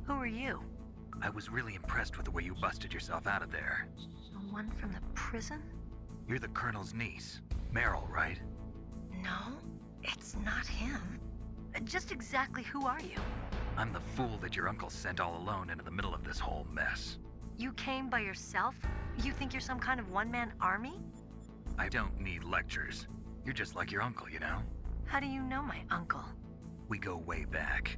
Who are you? I was really impressed with the way you busted yourself out of there. The one from the prison? You're the Colonel's niece, Meryl, right? No, it's not him. Just exactly who are you? I'm the fool that your uncle sent all alone into the middle of this whole mess. You came by yourself? You think you're some kind of one-man army? I don't need lectures. You're just like your uncle, you know? How do you know my uncle? We go way back.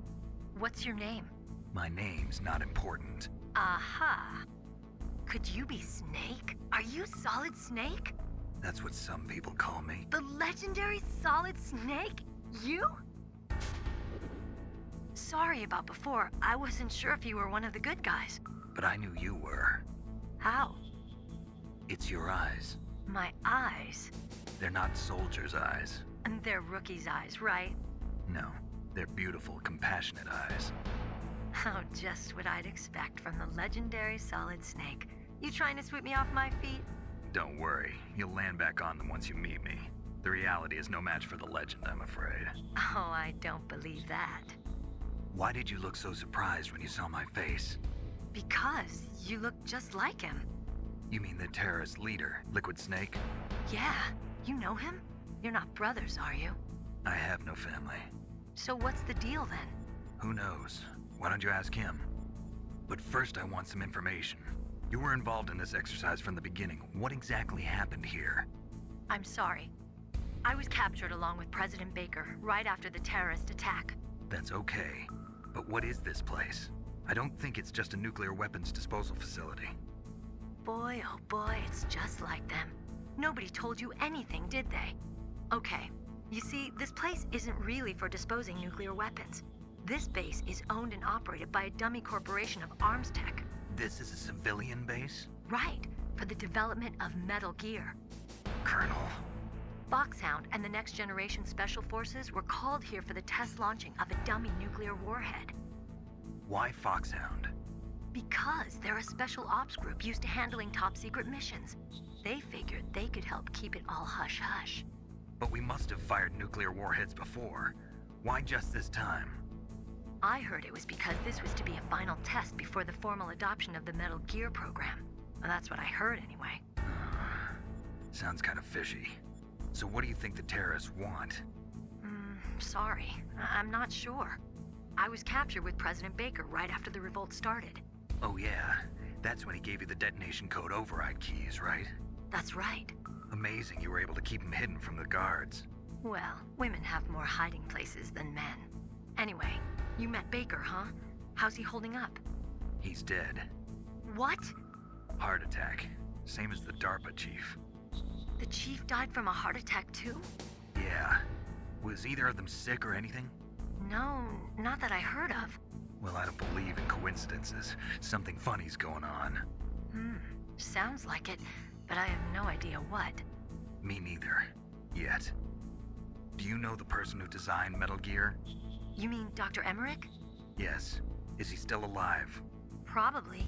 What's your name? My name's not important. Aha! Could you be Snake? Are you Solid Snake? That's what some people call me. The legendary Solid Snake? You? Sorry about before. I wasn't sure if you were one of the good guys. But I knew you were. How? It's your eyes. My eyes? They're not soldiers' eyes. And they're rookies' eyes, right? No, they're beautiful, compassionate eyes. Oh, just what I'd expect from the legendary Solid Snake. You trying to sweep me off my feet? Don't worry, you'll land back on them once you meet me. The reality is no match for the legend, I'm afraid. Oh, I don't believe that. Why did you look so surprised when you saw my face? Because you look just like him. You mean the terrorist leader, Liquid Snake? Yeah, you know him? You're not brothers, are you? I have no family. So what's the deal then? Who knows? Why don't you ask him? But first I want some information. You were involved in this exercise from the beginning. What exactly happened here? I'm sorry. I was captured along with President Baker right after the terrorist attack. That's okay. But what is this place? I don't think it's just a nuclear weapons disposal facility. Boy, oh boy, it's just like them. Nobody told you anything, did they? Okay, you see, this place isn't really for disposing nuclear weapons. This base is owned and operated by a dummy corporation of arms tech. This is a civilian base? Right, for the development of Metal Gear. Colonel. Foxhound and the Next Generation Special Forces were called here for the test launching of a dummy nuclear warhead. Why Foxhound? Because they're a special ops group used to handling top secret missions. They figured they could help keep it all hush-hush. But we must have fired nuclear warheads before. Why just this time? I heard it was because this was to be a final test before the formal adoption of the Metal Gear program. Well, that's what I heard anyway. Sounds kind of fishy. So what do you think the terrorists want? Sorry. I'm not sure. I was captured with President Baker right after the revolt started. Oh yeah, that's when he gave you the detonation code override keys, right? That's right. Amazing you were able to keep him hidden from the guards. Well, women have more hiding places than men. Anyway, you met Baker, huh? How's he holding up? He's dead. What? Heart attack. Same as the DARPA chief. The chief died from a heart attack too? Yeah. Was either of them sick or anything? No, not that I heard of. Well, I don't believe in coincidences. Something funny's going on. Sounds like it, but I have no idea what. Me neither. Yet. Do you know the person who designed Metal Gear? You mean Dr. Emmerich? Yes. Is he still alive? Probably.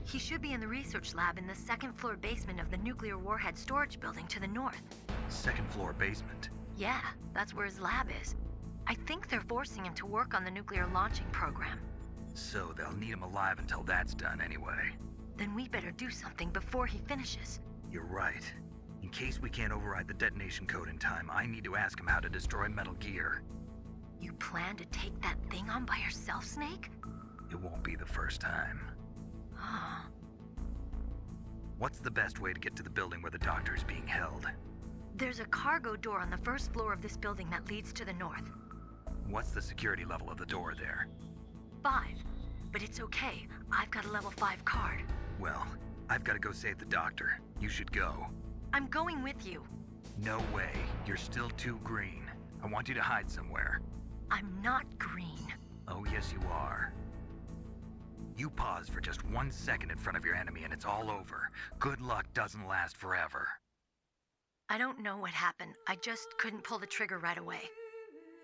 He should be in the research lab in the second-floor basement of the nuclear warhead storage building to the north. Second floor basement? Yeah, that's where his lab is. I think they're forcing him to work on the nuclear launching program. So they'll need him alive until that's done anyway. Then we better do something before he finishes. You're right. In case we can't override the detonation code in time, I need to ask him how to destroy Metal Gear. You plan to take that thing on by yourself, Snake? It won't be the first time. What's the best way to get to the building where the doctor is being held? There's a cargo door on the first floor of this building that leads to the north. What's the security level of the door there? 5. But it's okay. I've got a level 5 card. Well, I've got to go save the doctor. You should go. I'm going with you. No way. You're still too green. I want you to hide somewhere. I'm not green. Oh, yes, you are. You pause for just 1 second in front of your enemy and it's all over. Good luck doesn't last forever. I don't know what happened. I just couldn't pull the trigger right away.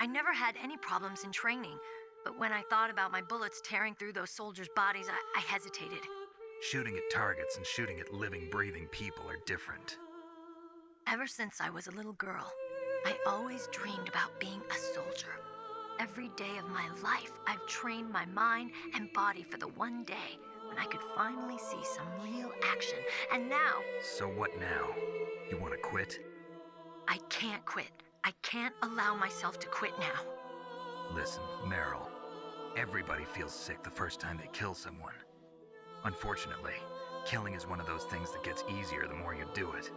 I never had any problems in training, but when I thought about my bullets tearing through those soldiers' bodies, I hesitated. Shooting at targets and shooting at living, breathing people are different. Ever since I was a little girl, I always dreamed about being a soldier. Every day of my life, I've trained my mind and body for the one day when I could finally see some real action. And now... So what now? You want to quit? I can't quit. I can't allow myself to quit now. Listen, Meryl. Everybody feels sick the first time they kill someone. Unfortunately, killing is one of those things that gets easier the more you do it.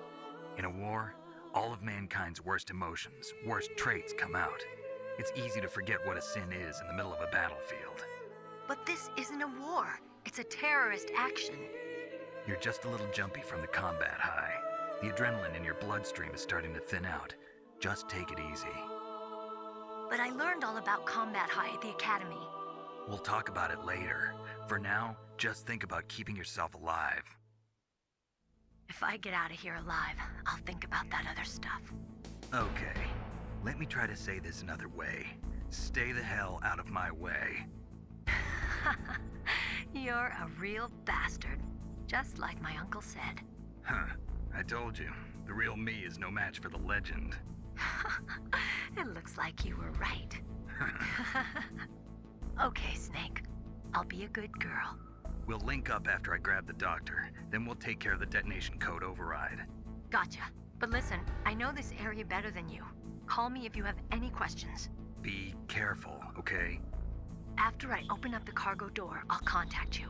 In a war, all of mankind's worst emotions, worst traits come out. It's easy to forget what a sin is in the middle of a battlefield. But this isn't a war. It's a terrorist action. You're just a little jumpy from the combat high. The adrenaline in your bloodstream is starting to thin out. Just take it easy. But I learned all about combat high at the academy. We'll talk about it later. For now, just think about keeping yourself alive. If I get out of here alive, I'll think about that other stuff. Okay. Let me try to say this another way. Stay the hell out of my way. You're a real bastard, just like my uncle said. Huh. I told you, the real me is no match for the legend. It looks like you were right. Okay, Snake. I'll be a good girl. We'll link up after I grab the doctor, then we'll take care of the detonation code override. Gotcha. But listen, I know this area better than you. Call me if you have any questions. Be careful, okay? After I open up the cargo door, I'll contact you.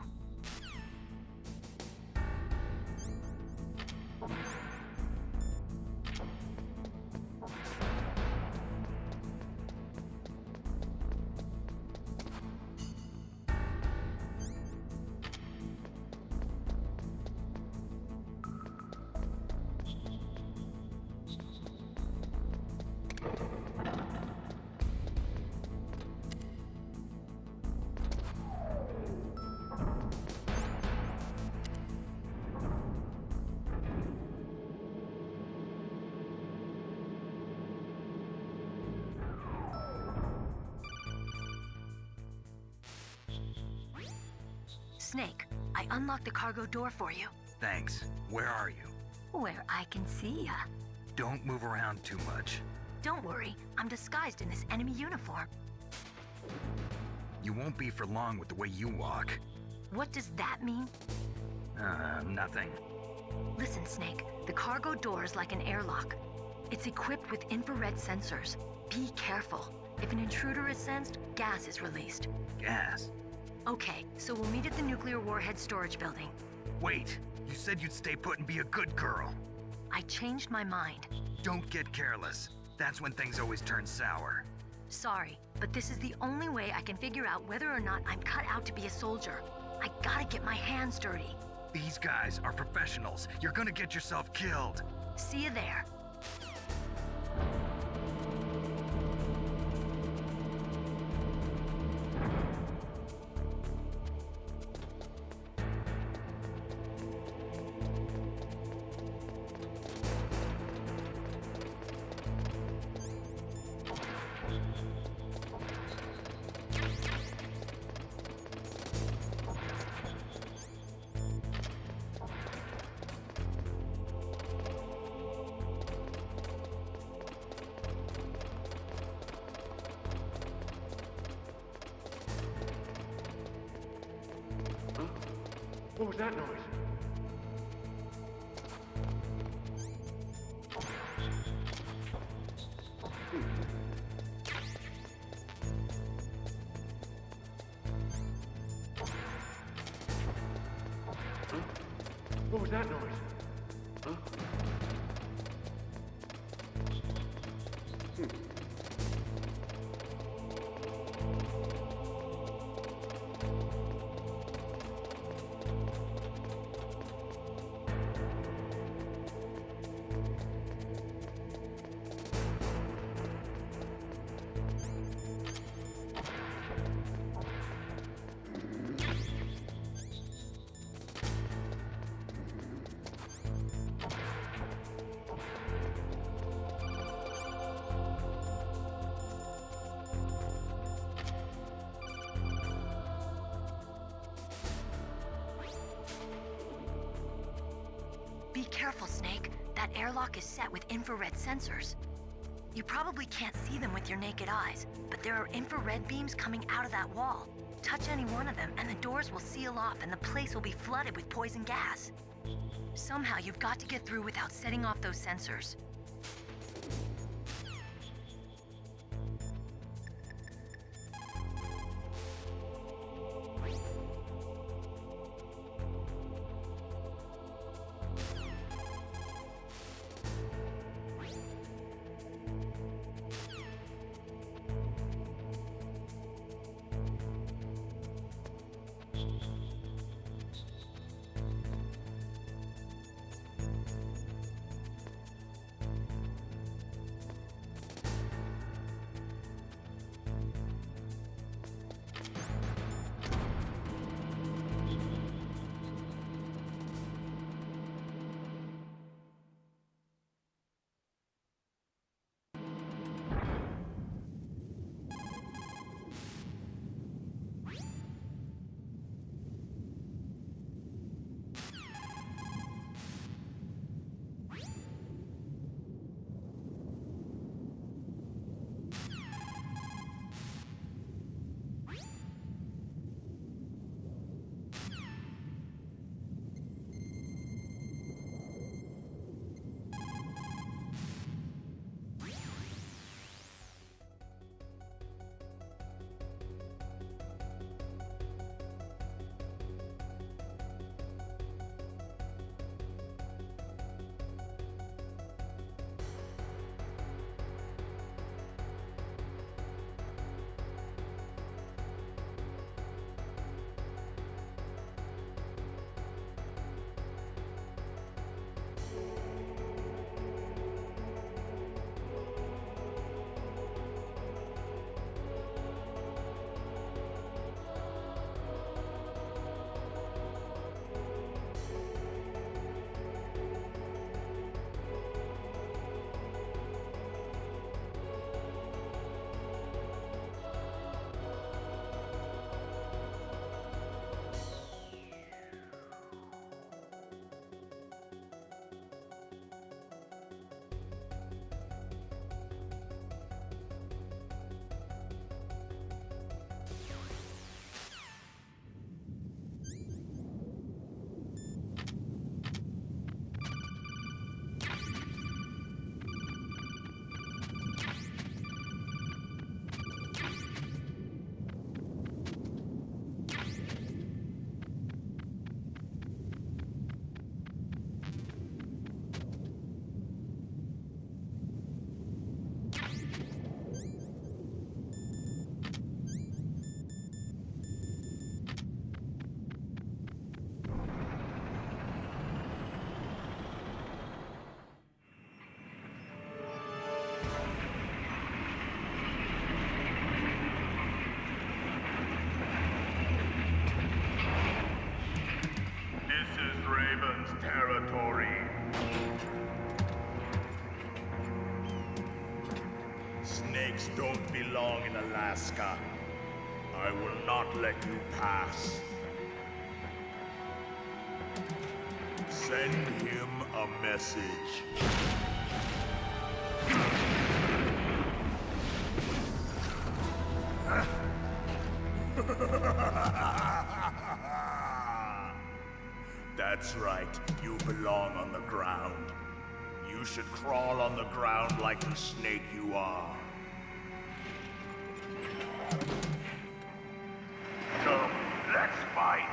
Snake, I unlocked the cargo door for you. Thanks. Where are you? Where I can see ya. Don't move around too much. Don't worry, I'm disguised in this enemy uniform. You won't be for long with the way you walk. What does that mean? Nothing. Listen, Snake, the cargo door is like an airlock. It's equipped with infrared sensors. Be careful. If an intruder is sensed, gas is released. Gas? Okay, so we'll meet at the nuclear warhead storage building. Wait, you said you'd stay put and be a good girl. I changed my mind. Don't get careless. That's when things always turn sour. Sorry, but this is the only way I can figure out whether or not I'm cut out to be a soldier. I gotta get my hands dirty. These guys are professionals. You're gonna get yourself killed. See you there. What was that noise? Huh? What was that noise? Huh? Be careful, Snake. That airlock is set with infrared sensors. You probably can't see them with your naked eyes, but there are infrared beams coming out of that wall. Touch any one of them and the doors will seal off and the place will be flooded with poison gas. Somehow you've got to get through without setting off those sensors. Snakes don't belong in Alaska. I will not let you pass. Send him a message. That's right, you belong on the ground. You should crawl on the ground like the snake you are. Come, let's fight!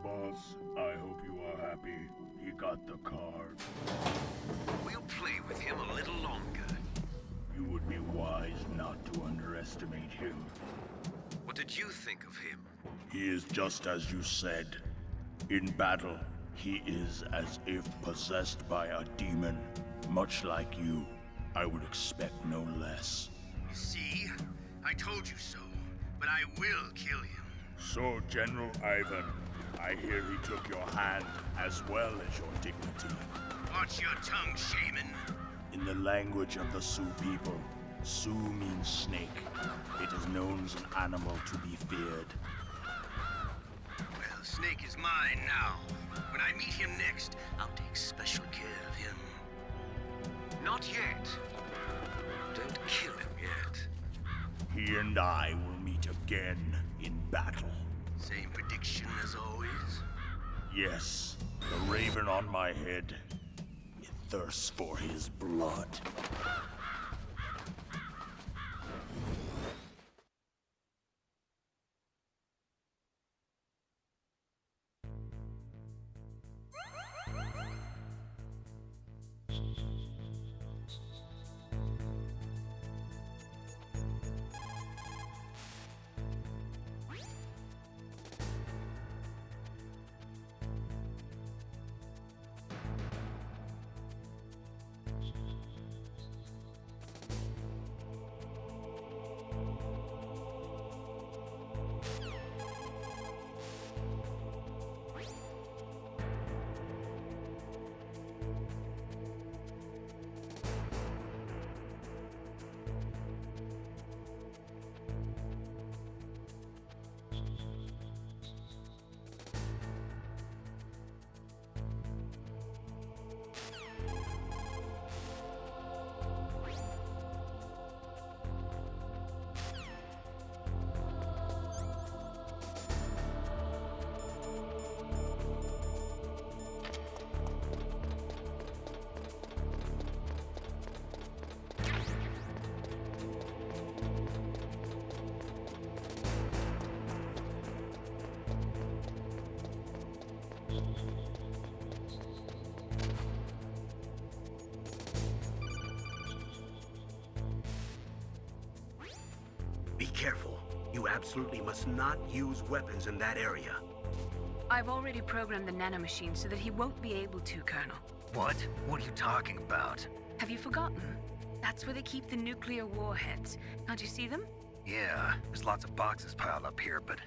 boss. I hope you are happy. He got the card. We'll play with him a little longer. You would be wise not to underestimate him. What did you think of him? He is just as you said. In battle, he is as if possessed by a demon. Much like you, I would expect no less. See? I told you so. But I will kill him. So, General Ivan, I hear he took your hand as well as your dignity. Watch your tongue, shaman. In the language of the Sioux people, Sioux means snake. It is known as an animal to be feared. Well, Snake is mine now. When I meet him next, I'll take special care of him. Not yet. Don't kill him yet. He and I will meet again in battle. Same prediction as always? Yes, the raven on my head. It thirsts for his blood. Be careful. You absolutely must not use weapons in that area. I've already programmed the nanomachine so that he won't be able to, Colonel. What? What are you talking about? Have you forgotten? That's where they keep the nuclear warheads. Can't you see them? Yeah, there's lots of boxes piled up here, but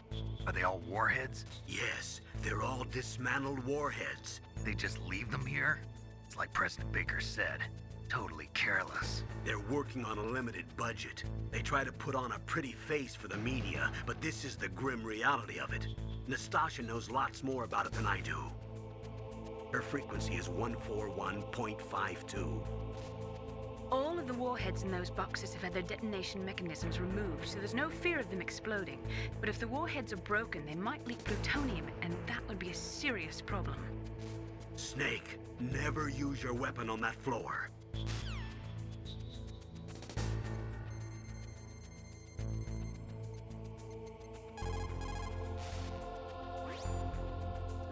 are they all warheads? Yes, they're all dismantled warheads. They just leave them here? It's like Preston Baker said. Totally careless. They're working on a limited budget. They try to put on a pretty face for the media, but this is the grim reality of it. Nastasha knows lots more about it than I do. Her frequency is 141.52. All of the warheads in those boxes have had their detonation mechanisms removed, so there's no fear of them exploding. But if the warheads are broken, they might leak plutonium, and that would be a serious problem. Snake, never use your weapon on that floor.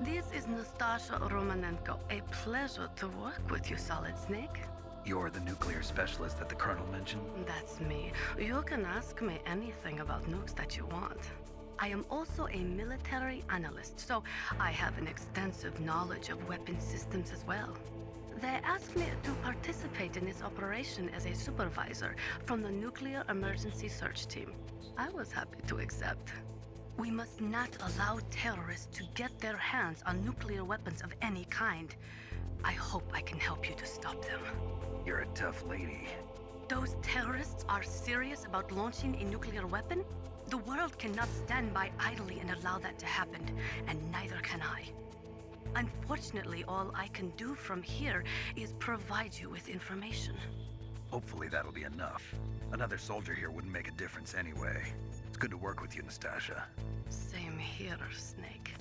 This is Nastasha Romanenko. A pleasure to work with you, Solid Snake. You're the nuclear specialist that the Colonel mentioned? That's me. You can ask me anything about nukes that you want. I am also a military analyst, so I have an extensive knowledge of weapon systems as well. They asked me to participate in this operation as a supervisor from the Nuclear Emergency Search Team. I was happy to accept. We must not allow terrorists to get their hands on nuclear weapons of any kind. I hope I can help you to stop them. You're a tough lady. Those terrorists are serious about launching a nuclear weapon? The world cannot stand by idly and allow that to happen, and neither can I. Unfortunately, all I can do from here is provide you with information. Hopefully that'll be enough. Another soldier here wouldn't make a difference anyway. It's good to work with you, Nastasha. Same here, Snake.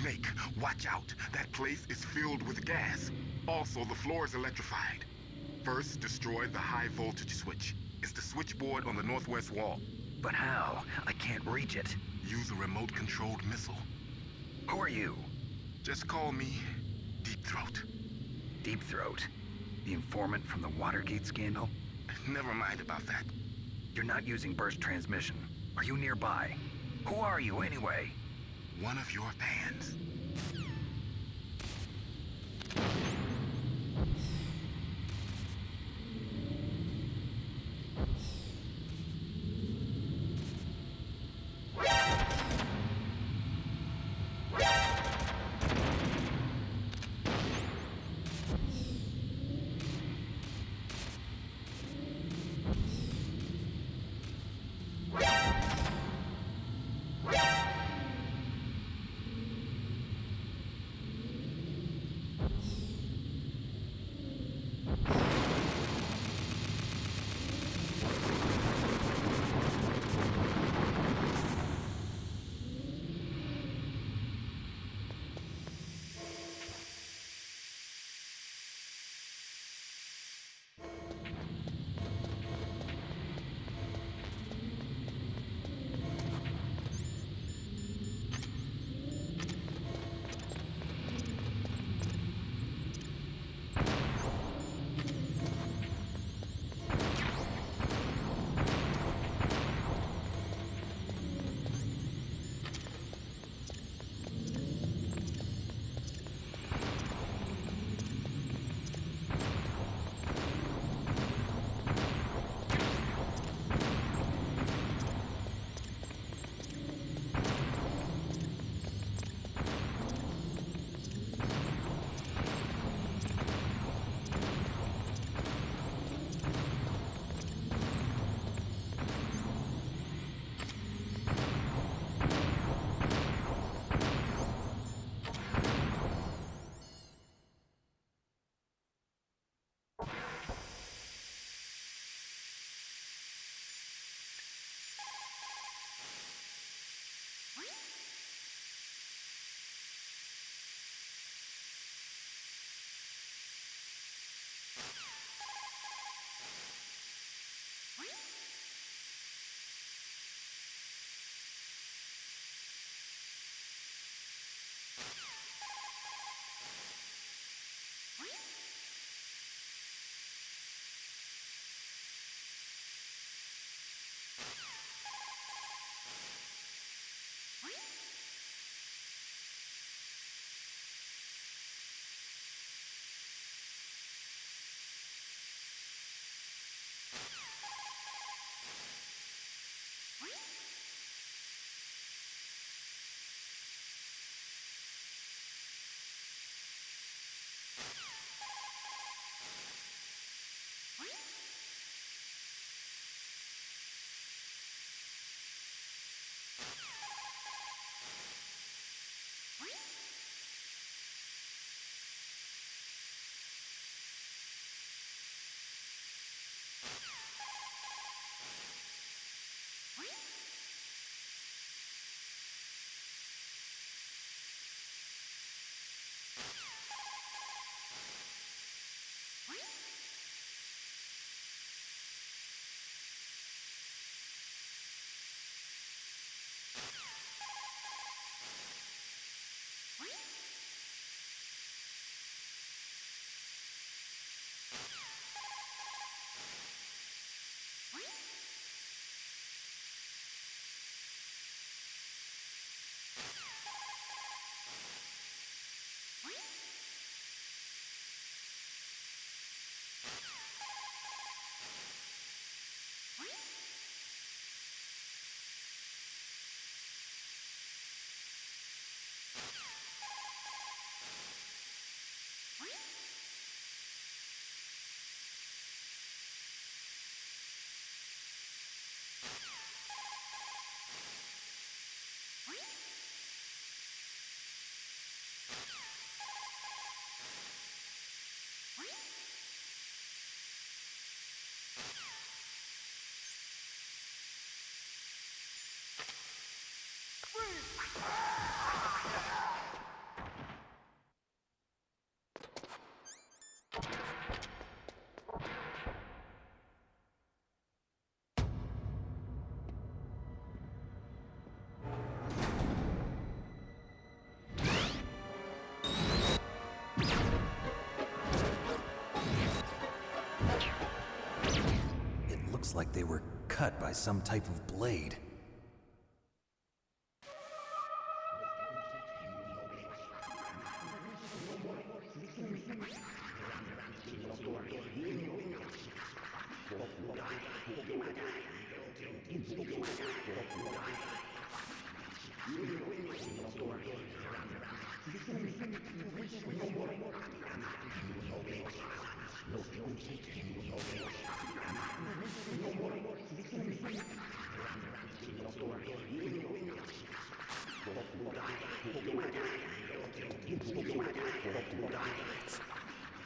Snake, watch out. That place is filled with gas. Also, the floor is electrified. First, destroy the high voltage switch. It's the switchboard on the northwest wall. But how? I can't reach it. Use a remote-controlled missile. Who are you? Just call me Deep Throat. Deep Throat? The informant from the Watergate scandal? Never mind about that. You're not using burst transmission. Are you nearby? Who are you, anyway? One of your fans. like they were cut by some type of blade.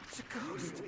It's a ghost.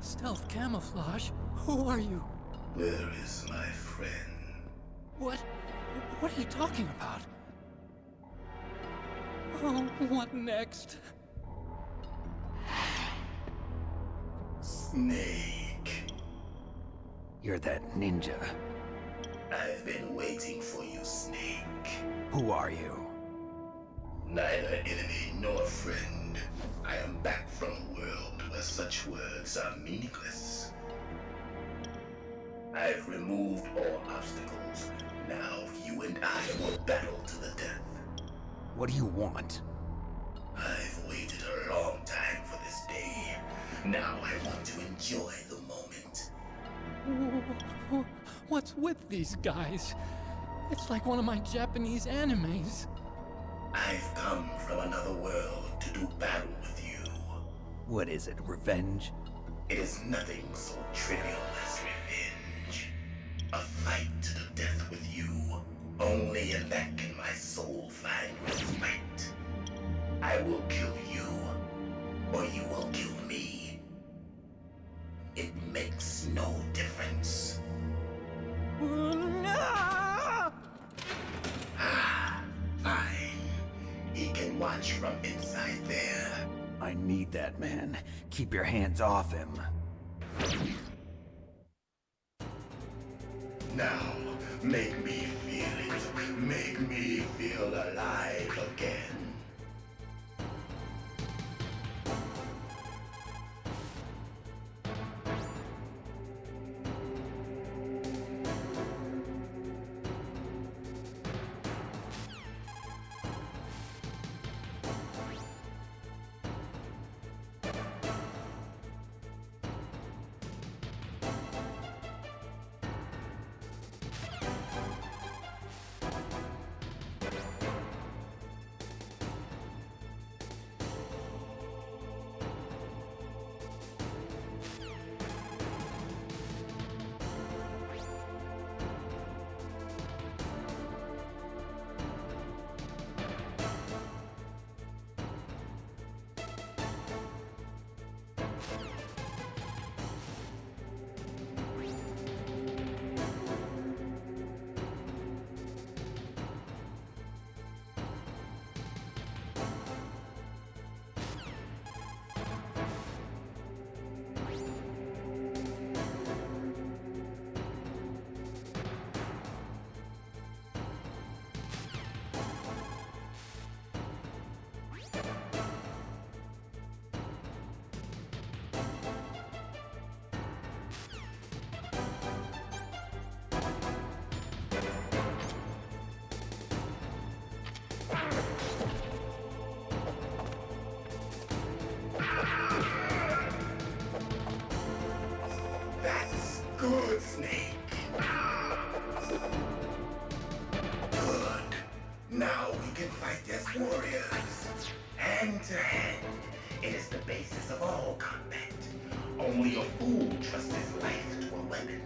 Stealth camouflage? Who are you? Where is my friend? What are you talking about? Oh, what next? Snake. You're that ninja. I've been waiting for you, Snake. Who are you? Neither enemy nor friend. I am back from a world where such words are meaningless. I've removed all obstacles. Now you and I will battle to the death. What do you want? I've waited a long time for this day. Now I want to enjoy the moment. What's with these guys? It's like one of my Japanese animes. I've come from another world to do battle with you. What is it, revenge? It is nothing so trivial as revenge. A fight to the death with you. Only in that can my soul find respite. I will kill you, or you will kill me. It makes no difference. Fine. He can watch from inside there. I need that man. Keep your hands off him. Now, make me feel it. Make me feel alive again. plan. It is the basis of all combat. Only a fool trusts his life to a weapon.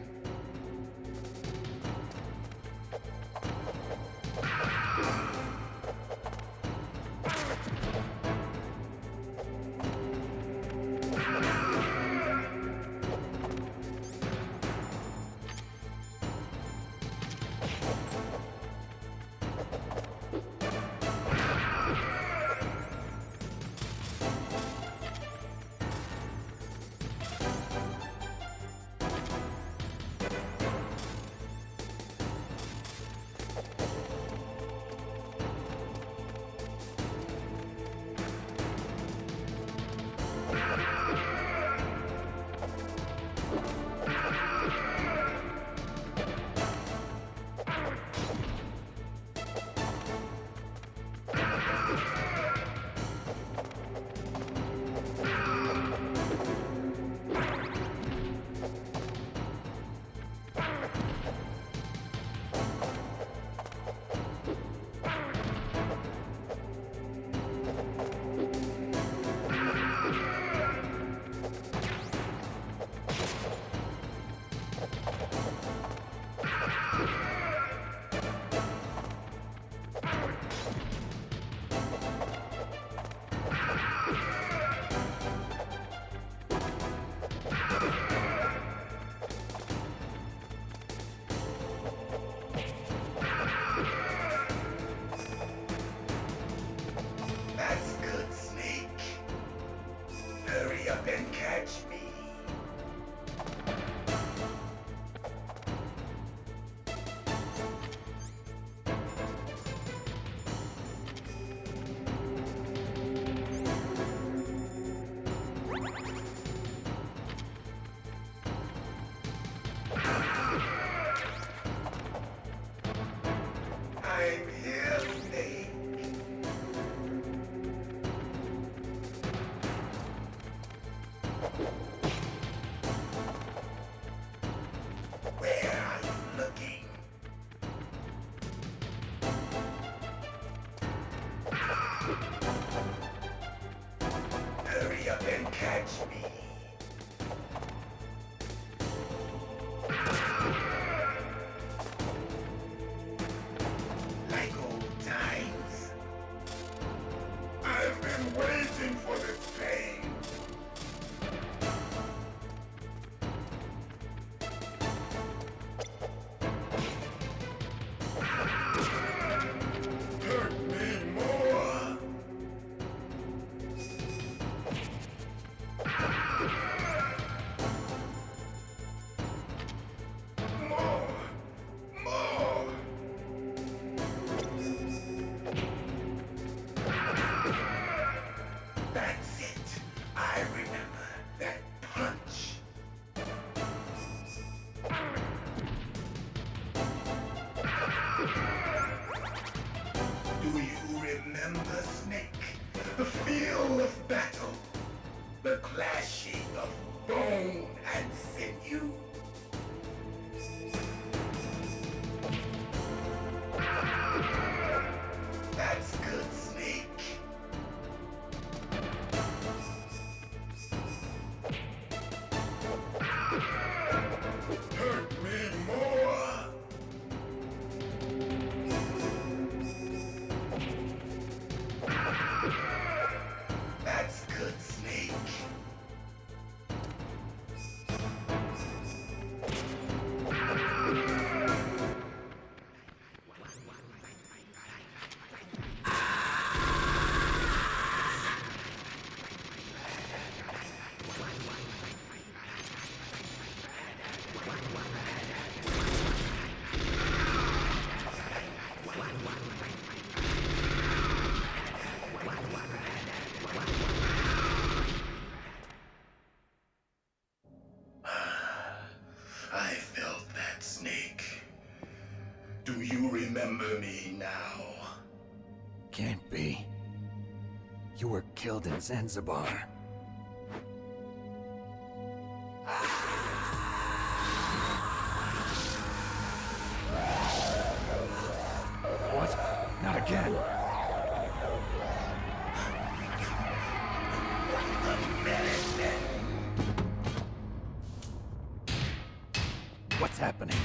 That's good, Snake. Hurry up and catch me. I'm here, Snake. Where are you looking? Hurry up and catch me. Like old times. I've been waiting for this pain. Hurt me more. More. More. That's it. I remember that punch. Do you remember, Snake? The feel of battle. The clashing of bone and sinew. That's good, Snake. Hurt me more. That's good, Snake. I felt that, Snake. Do you remember me now? Can't be. You were killed in Zanzibar. What? Not again. What's happening?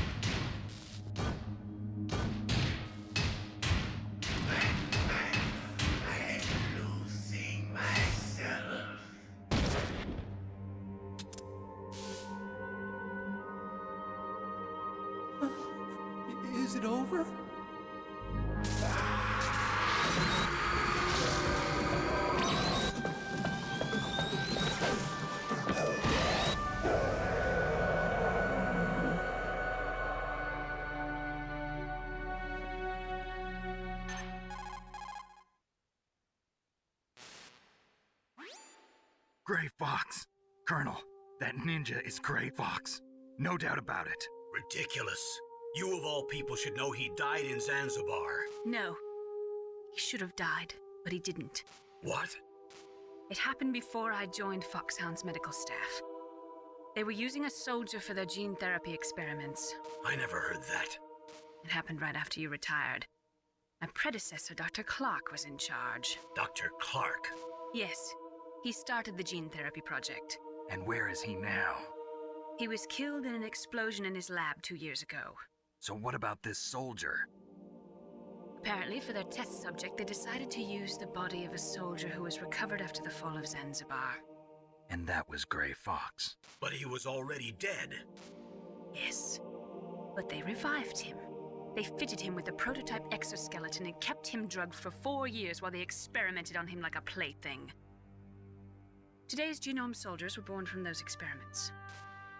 I'm losing myself. Is it over? Gray Fox. Colonel, that ninja is Gray Fox. No doubt about it. Ridiculous. You of all people should know he died in Zanzibar. No. He should have died, but he didn't. What? It happened before I joined Foxhound's medical staff. They were using a soldier for their gene therapy experiments. I never heard that. It happened right after you retired. My predecessor, Dr. Clark, was in charge. Dr. Clark. Yes, he started the gene therapy project. And where is he now? He was killed in an explosion in his lab 2 years ago. So what about this soldier? Apparently, for their test subject, they decided to use the body of a soldier who was recovered after the fall of Zanzibar. And that was Gray Fox. But he was already dead. Yes, but they revived him. They fitted him with a prototype exoskeleton and kept him drugged for 4 years while they experimented on him like a plaything. Today's genome soldiers were born from those experiments.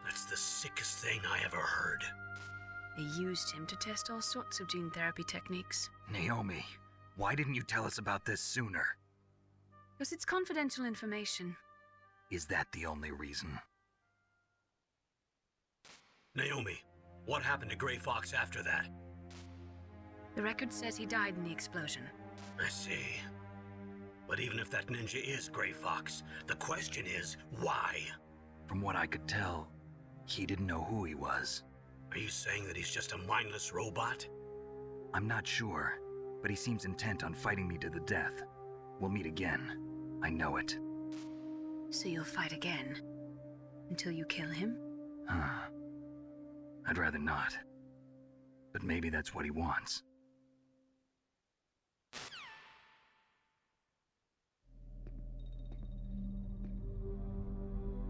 That's the sickest thing I ever heard. They used him to test all sorts of gene therapy techniques. Naomi, why didn't you tell us about this sooner? Because it's confidential information. Is that the only reason? Naomi, what happened to Gray Fox after that? The record says he died in the explosion. I see. But even if that ninja is Gray Fox, the question is, why? From what I could tell, he didn't know who he was. Are you saying that he's just a mindless robot? I'm not sure, but he seems intent on fighting me to the death. We'll meet again. I know it. So you'll fight again? Until you kill him? I'd rather not. But maybe that's what he wants.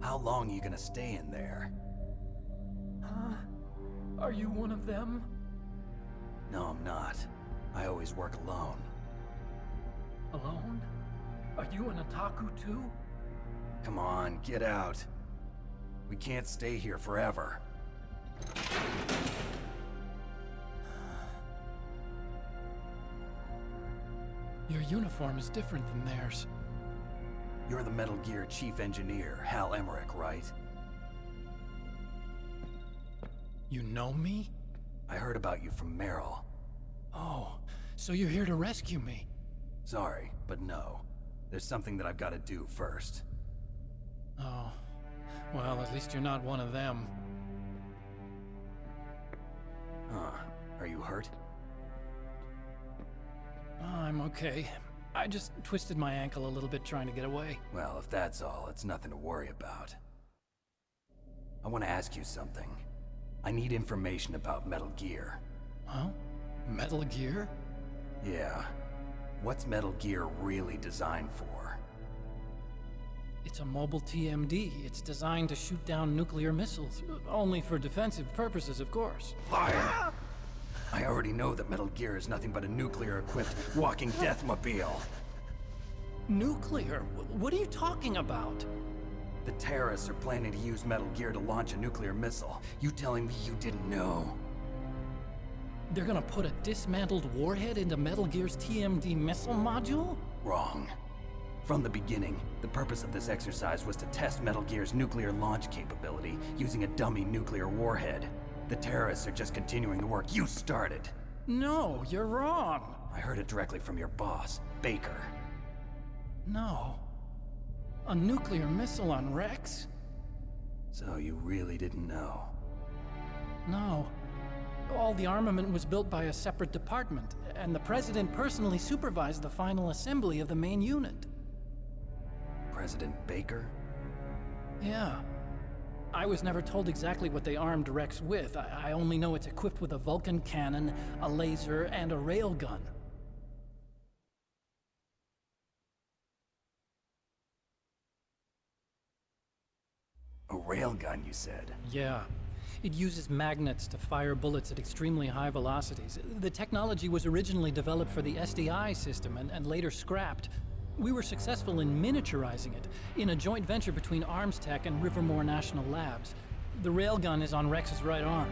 How long are you gonna stay in there? Huh? Are you one of them? No, I'm not. I always work alone. Alone? Are you an otaku too? Come on, get out. We can't stay here forever. Your uniform is different than theirs. You're the Metal Gear Chief Engineer, Hal Emmerich, right? You know me? I heard about you from Meryl. Oh, so you're here to rescue me? Sorry, but no. There's something that I've got to do first. Oh, well, at least you're not one of them. Huh. Are you hurt? I'm okay. I just twisted my ankle a little bit trying to get away. Well, if that's all, it's nothing to worry about. I want to ask you something. I need information about Metal Gear. Huh? Metal Gear? Yeah. What's Metal Gear really designed for? It's a mobile TMD. It's designed to shoot down nuclear missiles. Only for defensive purposes, of course. Liar! I already know that Metal Gear is nothing but a nuclear-equipped walking deathmobile. Nuclear? What are you talking about? The terrorists are planning to use Metal Gear to launch a nuclear missile. You telling me you didn't know? They're gonna put a dismantled warhead into Metal Gear's TMD missile module? Wrong. From the beginning, the purpose of this exercise was to test Metal Gear's nuclear launch capability using a dummy nuclear warhead. The terrorists are just continuing the work you started. No, you're wrong. I heard it directly from your boss, Baker. No. A nuclear missile on Rex? So you really didn't know? No. All the armament was built by a separate department, and the President personally supervised the final assembly of the main unit. President Baker? Yeah. I was never told exactly what they armed Rex with. I only know it's equipped with a Vulcan cannon, a laser, and a railgun. A railgun, you said? Yeah. It uses magnets to fire bullets at extremely high velocities. The technology was originally developed for the SDI system and later scrapped. We were successful in miniaturizing it, in a joint venture between Arms Tech and Rivermore National Labs. The railgun is on Rex's right arm.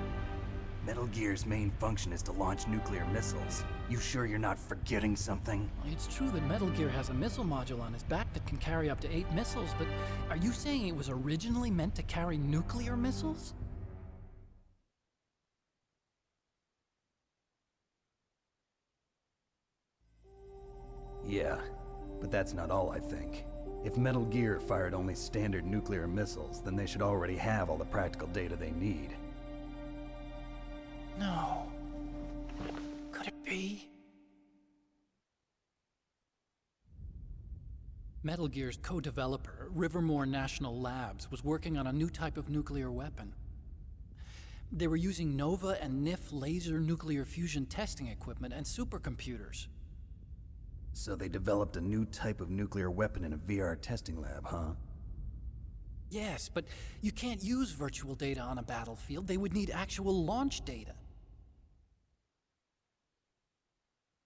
Metal Gear's main function is to launch nuclear missiles. You sure you're not forgetting something? It's true that Metal Gear has a missile module on his back that can carry up to 8 missiles, but are you saying it was originally meant to carry nuclear missiles? Yeah, but that's not all I think. If Metal Gear fired only standard nuclear missiles, then they should already have all the practical data they need. No. Could it be? Metal Gear's co-developer, Rivermore National Labs, was working on a new type of nuclear weapon. They were using Nova and NIF laser nuclear fusion testing equipment and supercomputers. So they developed a new type of nuclear weapon in a VR testing lab, huh? Yes, but you can't use virtual data on a battlefield. They would need actual launch data.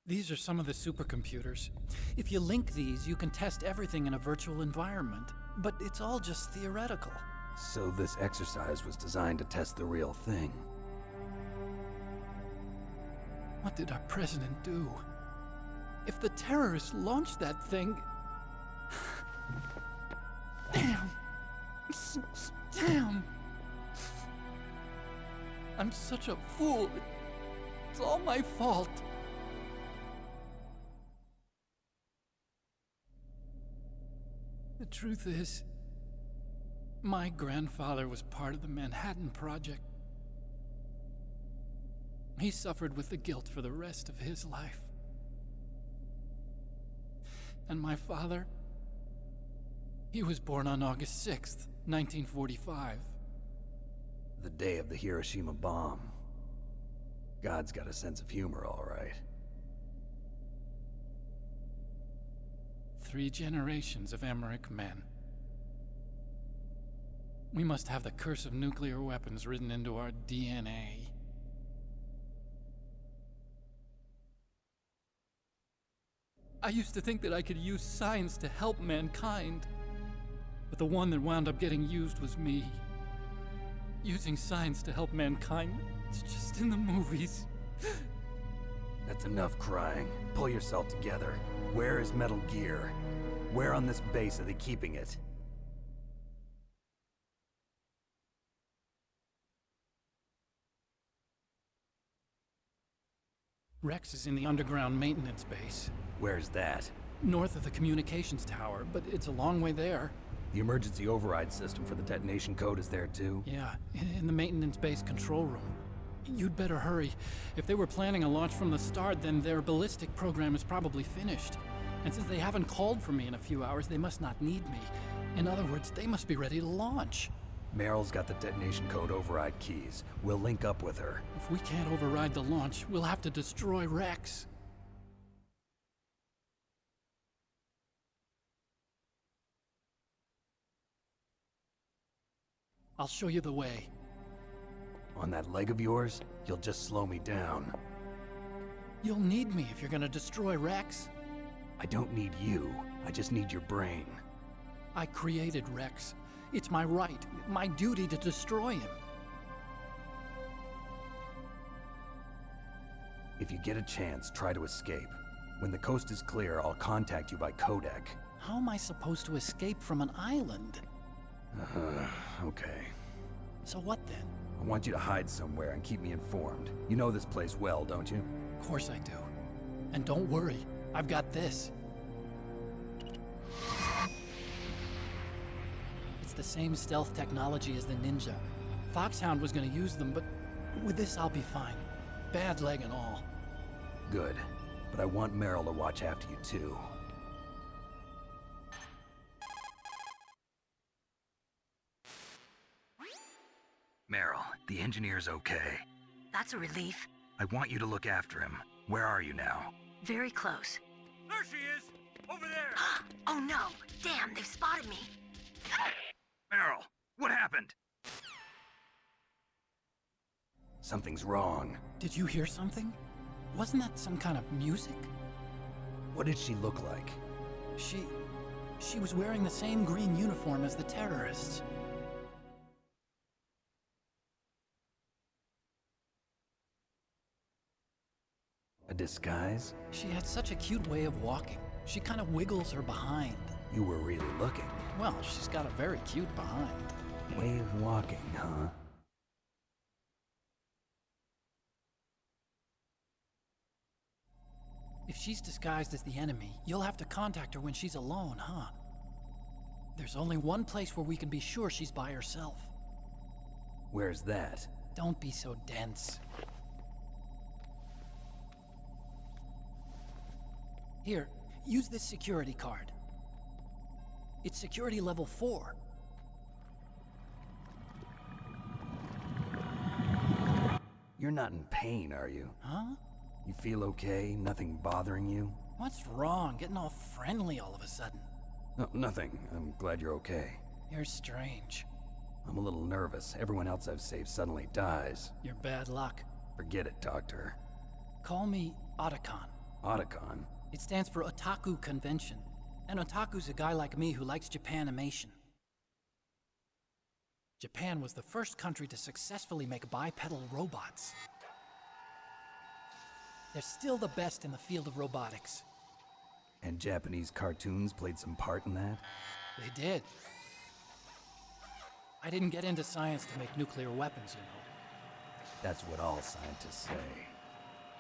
These are some of the supercomputers. If you link these, you can test everything in a virtual environment. But it's all just theoretical. So this exercise was designed to test the real thing. What did our president do? If the terrorists launched that thing... Damn! Damn! I'm such a fool. It's all my fault. The truth is, my grandfather was part of the Manhattan Project. He suffered with the guilt for the rest of his life. And my father, he was born on August 6th, 1945. The day of the Hiroshima bomb. God's got a sense of humor, all right. 3 generations of Emmerich men. We must have the curse of nuclear weapons written into our DNA. I used to think that I could use science to help mankind, but the one that wound up getting used was me. Using science to help mankind, it's just in the movies. That's enough crying. Pull yourself together. Where is Metal Gear? Where on this base are they keeping it? Rex is in the underground maintenance base. Where's that? North of the communications tower, but it's a long way there. The emergency override system for the detonation code is there too? Yeah, in the maintenance base control room. You'd better hurry. If they were planning a launch from the start, then their ballistic program is probably finished. And since they haven't called for me in a few hours, they must not need me. In other words, they must be ready to launch. Meryl's got the detonation code override keys. We'll link up with her. If we can't override the launch, we'll have to destroy Rex. I'll show you the way. On that leg of yours, you'll just slow me down. You'll need me if you're gonna destroy Rex. I don't need you. I just need your brain. I created Rex. It's my right, my duty to destroy him. If you get a chance, try to escape. When the coast is clear, I'll contact you by codec. How am I supposed to escape from an island? Okay. So what then? I want you to hide somewhere and keep me informed. You know this place well, don't you? Of course I do. And don't worry, I've got this. It's the same stealth technology as the Ninja. Foxhound was gonna use them, but with this I'll be fine. Bad leg and all. Good. But I want Meryl to watch after you too. Meryl, the engineer's okay. That's a relief. I want you to look after him. Where are you now? Very close. There she is! Over there! Oh no! Damn, they've spotted me! Meryl, what happened? Something's wrong. Did you hear something? Wasn't that some kind of music? What did she look like? She was wearing the same green uniform as the terrorists. A disguise? She had such a cute way of walking. She kind of wiggles her behind. You were really looking. Well, she's got a very cute behind. Way of walking, huh? If she's disguised as the enemy, you'll have to contact her when she's alone, huh? There's only one place where we can be sure she's by herself. Where's that? Don't be so dense. Here, use this security card. It's security level 4. You're not in pain, are you? Huh? You feel okay? Nothing bothering you? What's wrong? Getting all friendly all of a sudden. No, nothing. I'm glad you're okay. You're strange. I'm a little nervous. Everyone else I've saved suddenly dies. You're bad luck. Forget it, Doctor. Call me Otacon. Otacon? It stands for Otaku Convention. And Otaku's a guy like me who likes Japanimation. Japan was the first country to successfully make bipedal robots. They're still the best in the field of robotics. And Japanese cartoons played some part in that? They did. I didn't get into science to make nuclear weapons, you know. That's what all scientists say.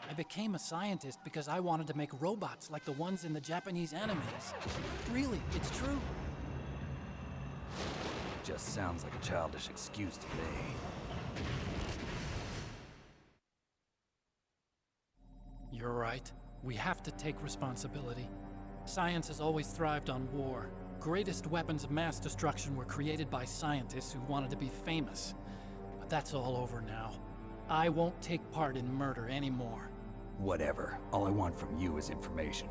I became a scientist because I wanted to make robots like the ones in the Japanese animes. Really, it's true. Just sounds like a childish excuse to me. You're right. We have to take responsibility. Science has always thrived on war. Greatest weapons of mass destruction were created by scientists who wanted to be famous. But that's all over now. I won't take part in murder anymore. Whatever. All I want from you is information.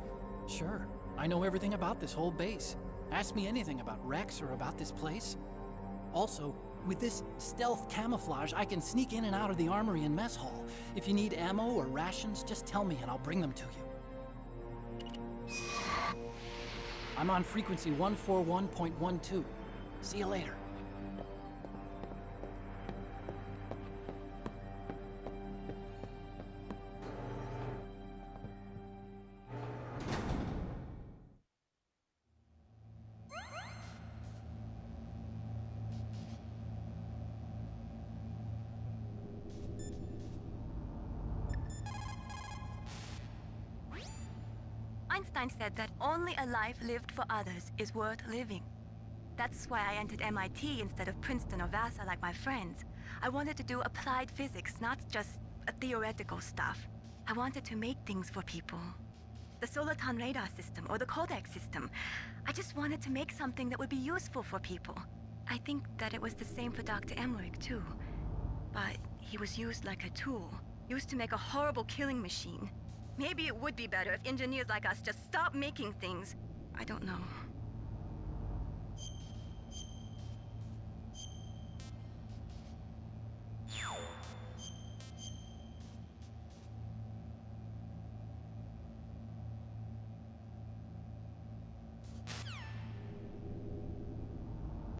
Sure. I know everything about this whole base. Ask me anything about Rex or about this place. Also, with this stealth camouflage, I can sneak in and out of the armory and mess hall. If you need ammo or rations, just tell me and I'll bring them to you. I'm on frequency 141.12. See you later. Einstein said that only a life lived for others is worth living. That's why I entered MIT instead of Princeton or Vassar like my friends. I wanted to do applied physics, not just theoretical stuff. I wanted to make things for people. The Soliton radar system or the Codex system. I just wanted to make something that would be useful for people. I think that it was the same for Dr. Emmerich too. But he was used like a tool, used to make a horrible killing machine. Maybe it would be better if engineers like us just stopped making things. I don't know.